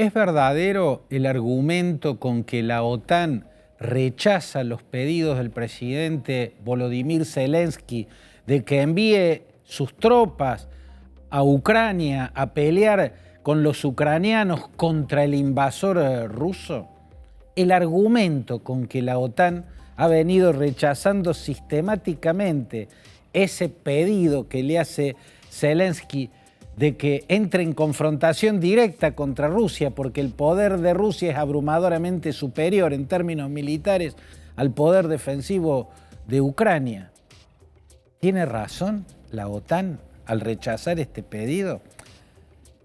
¿Es verdadero el argumento con que la OTAN rechaza los pedidos del presidente Volodymyr Zelensky de que envíe sus tropas a Ucrania a pelear con los ucranianos contra el invasor ruso? El argumento con que la OTAN ha venido rechazando sistemáticamente ese pedido que le hace Zelensky de que entre en confrontación directa contra Rusia, porque el poder de Rusia es abrumadoramente superior en términos militares al poder defensivo de Ucrania. ¿Tiene razón la OTAN al rechazar este pedido?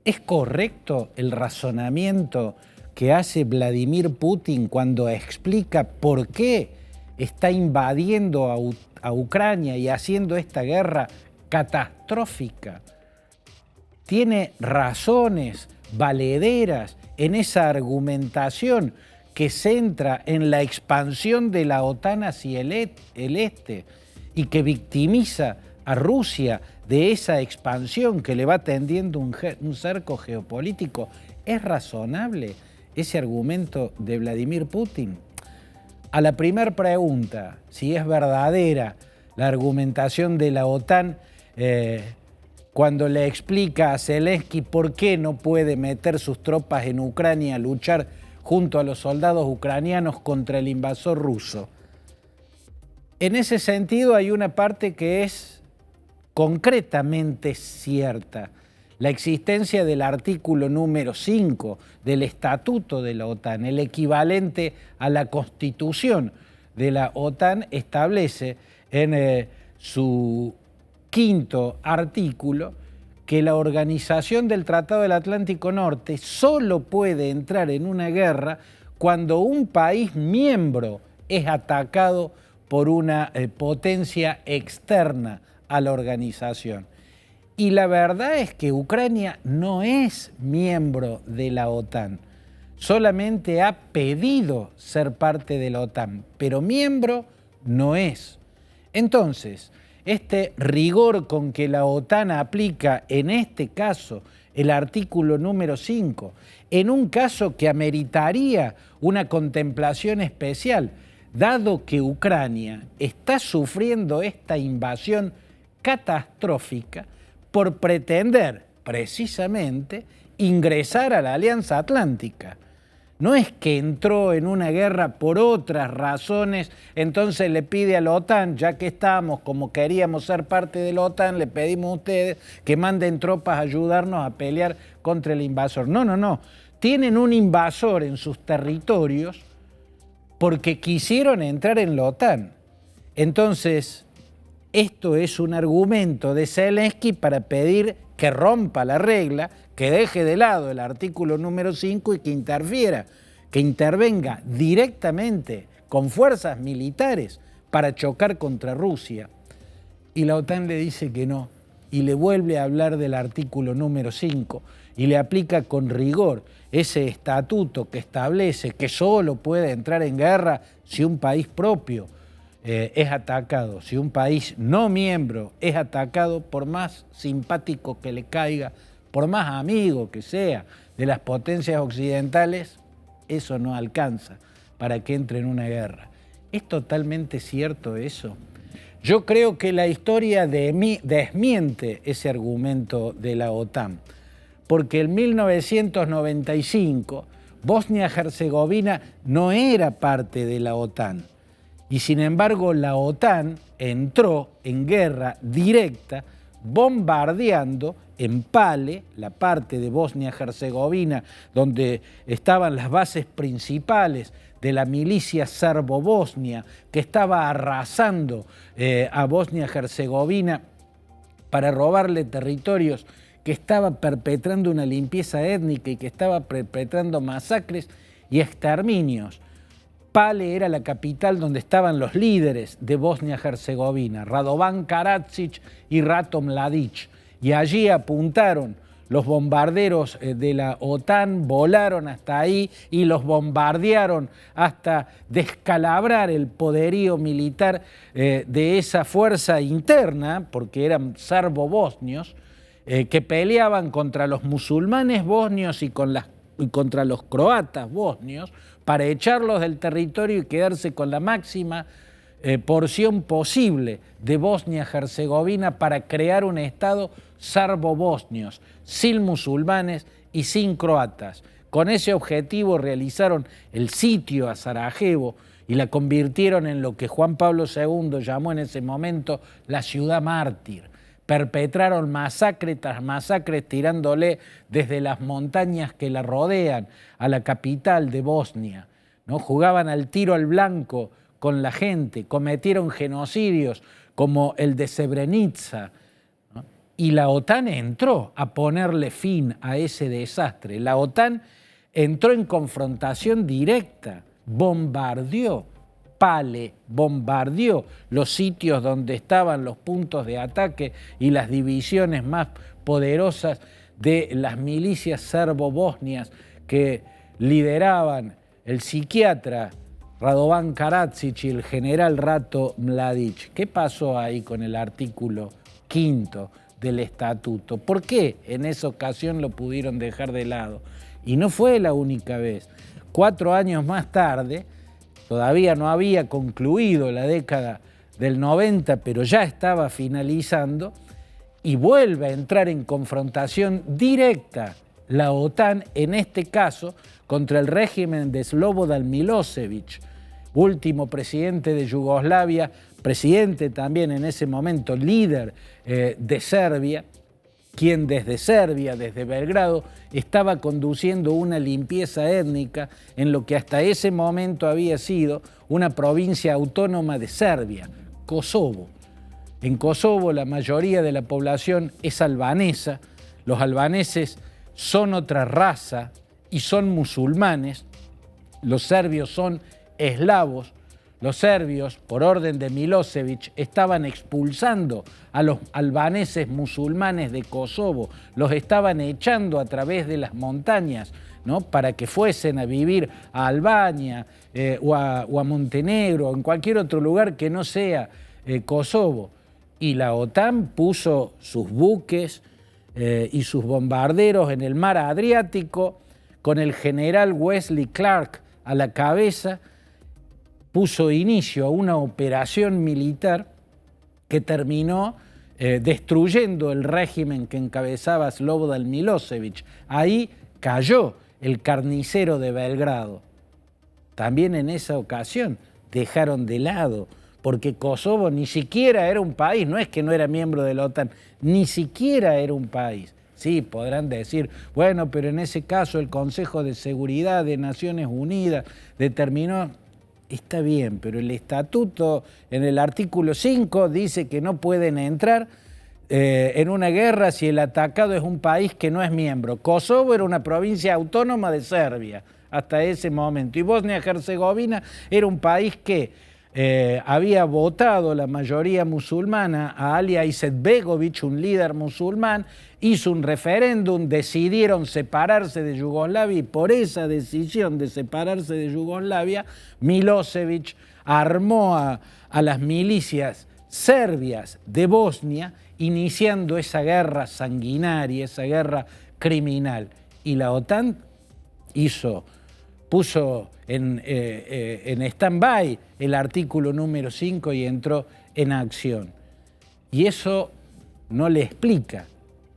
¿Es correcto el razonamiento que hace Vladimir Putin cuando explica por qué está invadiendo a Ucrania y haciendo esta guerra catastrófica? ¿Tiene razones valederas en esa argumentación que centra en la expansión de la OTAN hacia el este y que victimiza a Rusia de esa expansión que le va tendiendo un cerco geopolítico? ¿Es razonable ese argumento de Vladimir Putin? A la primera pregunta, si es verdadera la argumentación de la OTAN, cuando le explica a Zelensky por qué no puede meter sus tropas en Ucrania a luchar junto a los soldados ucranianos contra el invasor ruso. En ese sentido hay una parte que es concretamente cierta: la existencia del artículo número 5 del Estatuto de la OTAN, el equivalente a la Constitución de la OTAN, establece en su quinto artículo que la Organización del Tratado del Atlántico Norte solo puede entrar en una guerra cuando un país miembro es atacado por una potencia externa a la organización. Y la verdad es que Ucrania no es miembro de la OTAN, solamente ha pedido ser parte de la OTAN, pero miembro no es. Entonces, este rigor con que la OTAN aplica en este caso el artículo número 5, en un caso que ameritaría una contemplación especial, dado que Ucrania está sufriendo esta invasión catastrófica por pretender precisamente ingresar a la Alianza Atlántica. No es que entró en una guerra por otras razones, entonces le pide a la OTAN, ya que estamos, como queríamos ser parte de la OTAN, le pedimos a ustedes que manden tropas a ayudarnos a pelear contra el invasor. No. Tienen un invasor en sus territorios porque quisieron entrar en la OTAN. Entonces, esto es un argumento de Zelensky para pedir que rompa la regla, que deje de lado el artículo número 5 y que intervenga directamente con fuerzas militares para chocar contra Rusia. Y la OTAN le dice que no, y le vuelve a hablar del artículo número 5 y le aplica con rigor ese estatuto que establece que solo puede entrar en guerra si un país propio es atacado, si un país no miembro es atacado, por más simpático que le caiga, por más amigo que sea de las potencias occidentales, eso no alcanza para que entre en una guerra. ¿Es totalmente cierto eso? Yo creo que la historia desmiente ese argumento de la OTAN, porque en 1995 Bosnia-Herzegovina no era parte de la OTAN. Y sin embargo la OTAN entró en guerra directa bombardeando en Pale, la parte de Bosnia-Herzegovina donde estaban las bases principales de la milicia serbo-bosnia que estaba arrasando a Bosnia-Herzegovina para robarle territorios, que estaba perpetrando una limpieza étnica y que estaba perpetrando masacres y exterminios. Pale era la capital donde estaban los líderes de Bosnia-Herzegovina, Radovan Karadzic y Ratko Mladic, y allí apuntaron los bombarderos de la OTAN, volaron hasta ahí y los bombardearon hasta descalabrar el poderío militar de esa fuerza interna, porque eran serbo-bosnios, que peleaban contra los musulmanes bosnios y y contra los croatas bosnios para echarlos del territorio y quedarse con la máxima porción posible de Bosnia-Herzegovina para crear un estado sarbo-bosnios, sin musulmanes y sin croatas. Con ese objetivo realizaron el sitio a Sarajevo y la convirtieron en lo que Juan Pablo II llamó en ese momento la ciudad mártir. Perpetraron masacre tras masacre tirándole desde las montañas que la rodean a la capital de Bosnia, ¿no? Jugaban al tiro al blanco con la gente, cometieron genocidios como el de Srebrenica, ¿no? Y la OTAN entró a ponerle fin a ese desastre. La OTAN entró en confrontación directa, bombardeó los sitios donde estaban los puntos de ataque y las divisiones más poderosas de las milicias serbo-bosnias que lideraban el psiquiatra Radovan Karadzic y el general Ratko Mladic. ¿Qué pasó ahí con el artículo 5 del estatuto? ¿Por qué en esa ocasión lo pudieron dejar de lado? Y no fue la única vez. 4 años más tarde, todavía no había concluido la década del 90, pero ya estaba finalizando, y vuelve a entrar en confrontación directa la OTAN, en este caso, contra el régimen de Slobodan Milosevic, último presidente de Yugoslavia, presidente también en ese momento, líder de Serbia, quien desde Serbia, desde Belgrado, estaba conduciendo una limpieza étnica en lo que hasta ese momento había sido una provincia autónoma de Serbia, Kosovo. En Kosovo la mayoría de la población es albanesa, los albaneses son otra raza y son musulmanes, los serbios son eslavos. Los serbios, por orden de Milosevic, estaban expulsando a los albaneses musulmanes de Kosovo, los estaban echando a través de las montañas, ¿no? Para que fuesen a vivir a Albania o a Montenegro, o en cualquier otro lugar que no sea Kosovo. Y la OTAN puso sus buques y sus bombarderos en el mar Adriático, con el general Wesley Clark a la cabeza, puso inicio a una operación militar que terminó destruyendo el régimen que encabezaba Slobodan Milosevic. Ahí cayó el carnicero de Belgrado. También en esa ocasión dejaron de lado, porque Kosovo ni siquiera era un país, no es que no era miembro de la OTAN, ni siquiera era un país. Sí, podrán decir, bueno, pero en ese caso el Consejo de Seguridad de Naciones Unidas determinó. Está bien, pero el estatuto en el artículo 5 dice que no pueden entrar en una guerra si el atacado es un país que no es miembro. Kosovo era una provincia autónoma de Serbia hasta ese momento, y Bosnia-Herzegovina era un país que había votado la mayoría musulmana a Ali Izetbegovic, un líder musulmán, hizo un referéndum, decidieron separarse de Yugoslavia, y por esa decisión de separarse de Yugoslavia, Milosevic armó a las milicias serbias de Bosnia, iniciando esa guerra sanguinaria, esa guerra criminal. Y la OTAN puso en stand-by el artículo número 5 y entró en acción. Y eso no le explica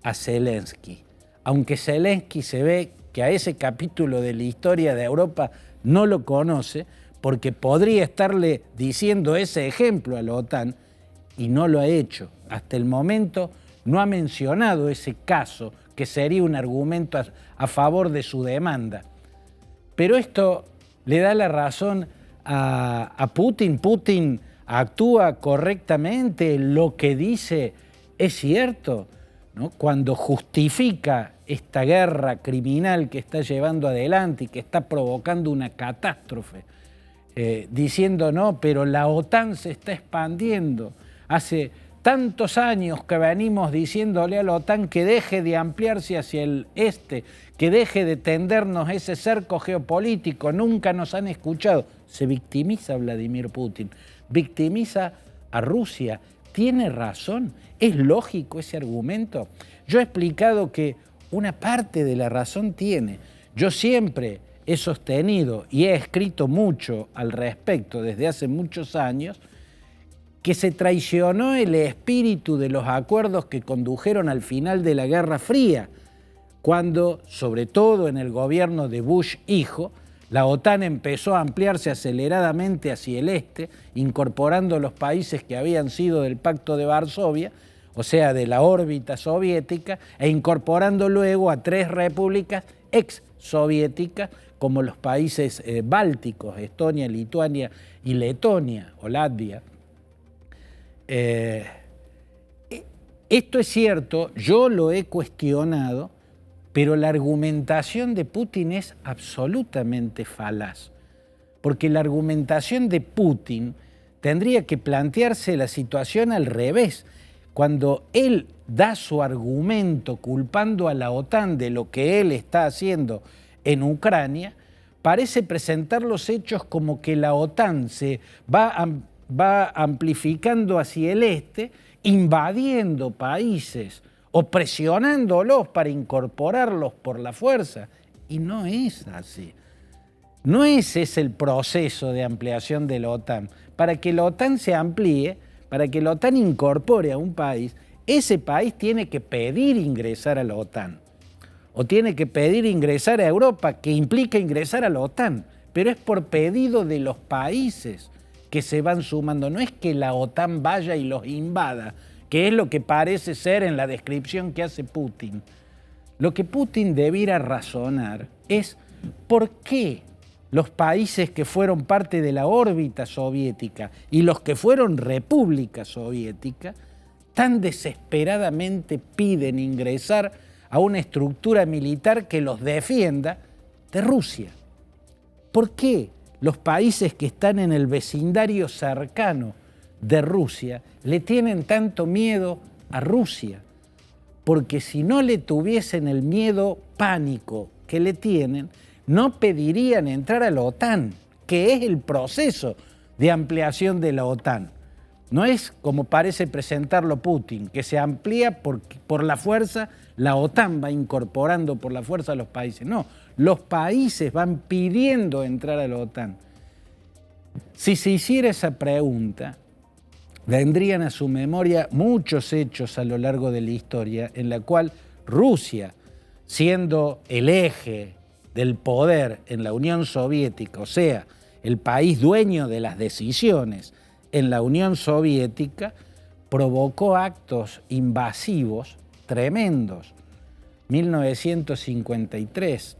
a Zelensky, aunque Zelensky se ve que a ese capítulo de la historia de Europa no lo conoce, porque podría estarle diciendo ese ejemplo a la OTAN y no lo ha hecho. Hasta el momento no ha mencionado ese caso, que sería un argumento a favor de su demanda. Pero esto le da la razón a Putin. Putin actúa correctamente, lo que dice es cierto, ¿no? Cuando justifica esta guerra criminal que está llevando adelante y que está provocando una catástrofe, diciendo no, pero la OTAN se está expandiendo. Hace tantos años que venimos diciéndole a la OTAN que deje de ampliarse hacia el este, que deje de tendernos ese cerco geopolítico. Nunca nos han escuchado. Se victimiza Vladimir Putin, victimiza a Rusia. ¿Tiene razón? ¿Es lógico ese argumento? Yo he explicado que una parte de la razón tiene. Yo siempre he sostenido y he escrito mucho al respecto desde hace muchos años que se traicionó el espíritu de los acuerdos que condujeron al final de la Guerra Fría, cuando, sobre todo en el gobierno de Bush hijo, la OTAN empezó a ampliarse aceleradamente hacia el este, incorporando los países que habían sido del Pacto de Varsovia, o sea, de la órbita soviética, e incorporando luego a 3 repúblicas ex-soviéticas, como los países bálticos, Estonia, Lituania y Letonia, o Latvia. Esto es cierto, yo lo he cuestionado, pero la argumentación de Putin es absolutamente falaz, porque la argumentación de Putin tendría que plantearse la situación al revés. Cuando él da su argumento culpando a la OTAN de lo que él está haciendo en Ucrania, parece presentar los hechos como que la OTAN se va amplificando hacia el este, invadiendo países o presionándolos para incorporarlos por la fuerza. Y no es así. No ese es el proceso de ampliación de la OTAN. Para que la OTAN se amplíe, para que la OTAN incorpore a un país, ese país tiene que pedir ingresar a la OTAN. O tiene que pedir ingresar a Europa, que implica ingresar a la OTAN. Pero es por pedido de los países que se van sumando. No es que la OTAN vaya y los invada, que es lo que parece ser en la descripción que hace Putin. Lo que Putin debiera razonar es por qué los países que fueron parte de la órbita soviética y los que fueron república soviética tan desesperadamente piden ingresar a una estructura militar que los defienda de Rusia. ¿Por qué los países que están en el vecindario cercano de Rusia le tienen tanto miedo a Rusia? Porque si no le tuviesen el miedo pánico que le tienen, no pedirían entrar a la OTAN, que es el proceso de ampliación de la OTAN. No es como parece presentarlo Putin, que se amplía por la fuerza, la OTAN va incorporando por la fuerza a los países. No, los países van pidiendo entrar a la OTAN. Si se hiciera esa pregunta, vendrían a su memoria muchos hechos a lo largo de la historia en la cual Rusia, siendo el eje del poder en la Unión Soviética, o sea, el país dueño de las decisiones en la Unión Soviética, provocó actos invasivos tremendos. 1953,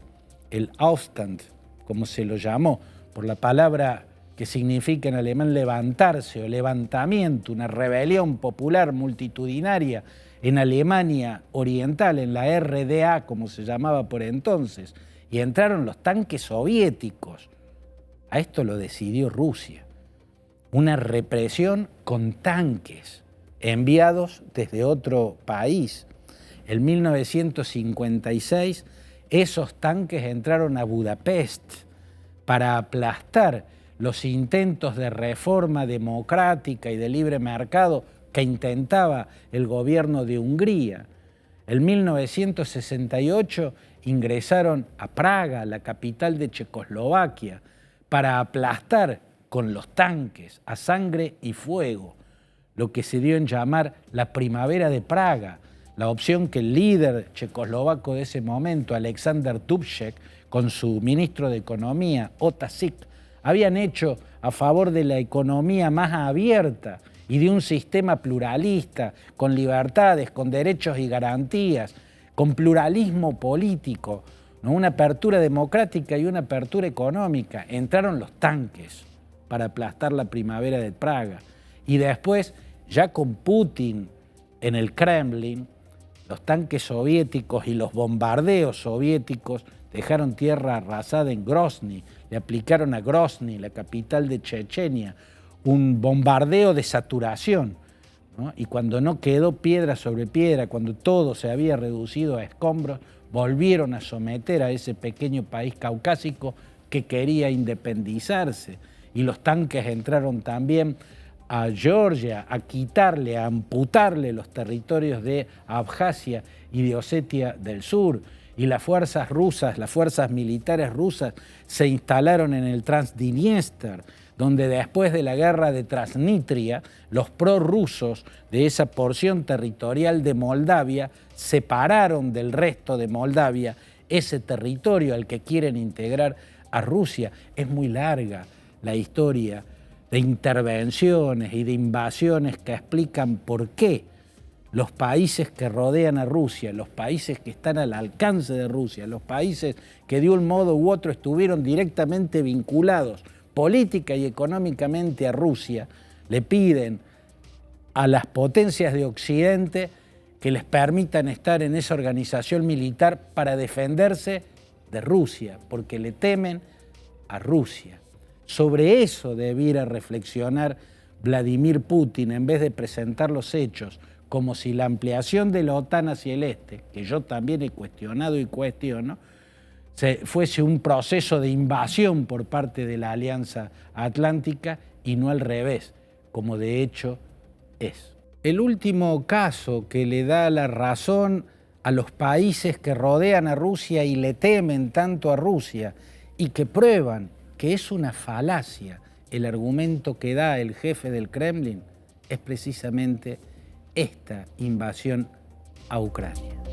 el Aufstand, como se lo llamó, por la palabra que significa en alemán levantarse o levantamiento, una rebelión popular multitudinaria en Alemania Oriental, en la RDA, como se llamaba por entonces, y entraron los tanques soviéticos. A esto lo decidió Rusia. Una represión con tanques enviados desde otro país. En 1956, esos tanques entraron a Budapest para aplastar los intentos de reforma democrática y de libre mercado que intentaba el gobierno de Hungría. En 1968 ingresaron a Praga, la capital de Checoslovaquia, para aplastar con los tanques a sangre y fuego lo que se dio en llamar la Primavera de Praga, la opción que el líder checoslovaco de ese momento, Alexander Dubček, con su ministro de Economía, Ota Sik, habían hecho a favor de la economía más abierta y de un sistema pluralista, con libertades, con derechos y garantías, con pluralismo político, ¿no? Una apertura democrática y una apertura económica. Entraron los tanques para aplastar la Primavera de Praga. Y después, ya con Putin en el Kremlin, los tanques soviéticos y los bombardeos soviéticos dejaron tierra arrasada en Grozny, le aplicaron a Grozny, la capital de Chechenia, un bombardeo de saturación, ¿no? Y cuando no quedó piedra sobre piedra, cuando todo se había reducido a escombros, volvieron a someter a ese pequeño país caucásico que quería independizarse. Y los tanques entraron también a Georgia, a quitarle, a amputarle los territorios de Abjasia y de Osetia del Sur. y las fuerzas rusas, las fuerzas militares rusas se instalaron en el Transdniester, donde después de la guerra de Transnistria, los prorrusos de esa porción territorial de Moldavia separaron del resto de Moldavia ese territorio al que quieren integrar a Rusia. Es muy larga la historia de intervenciones y de invasiones que explican por qué los países que rodean a Rusia, los países que están al alcance de Rusia, los países que de un modo u otro estuvieron directamente vinculados política y económicamente a Rusia, le piden a las potencias de Occidente que les permitan estar en esa organización militar para defenderse de Rusia, porque le temen a Rusia. Sobre eso debiera reflexionar Vladimir Putin en vez de presentar los hechos como si la ampliación de la OTAN hacia el este, que yo también he cuestionado y cuestiono, fuese un proceso de invasión por parte de la Alianza Atlántica y no al revés, como de hecho es. El último caso que le da la razón a los países que rodean a Rusia y le temen tanto a Rusia y que prueban que es una falacia el argumento que da el jefe del Kremlin es precisamente esta invasión a Ucrania.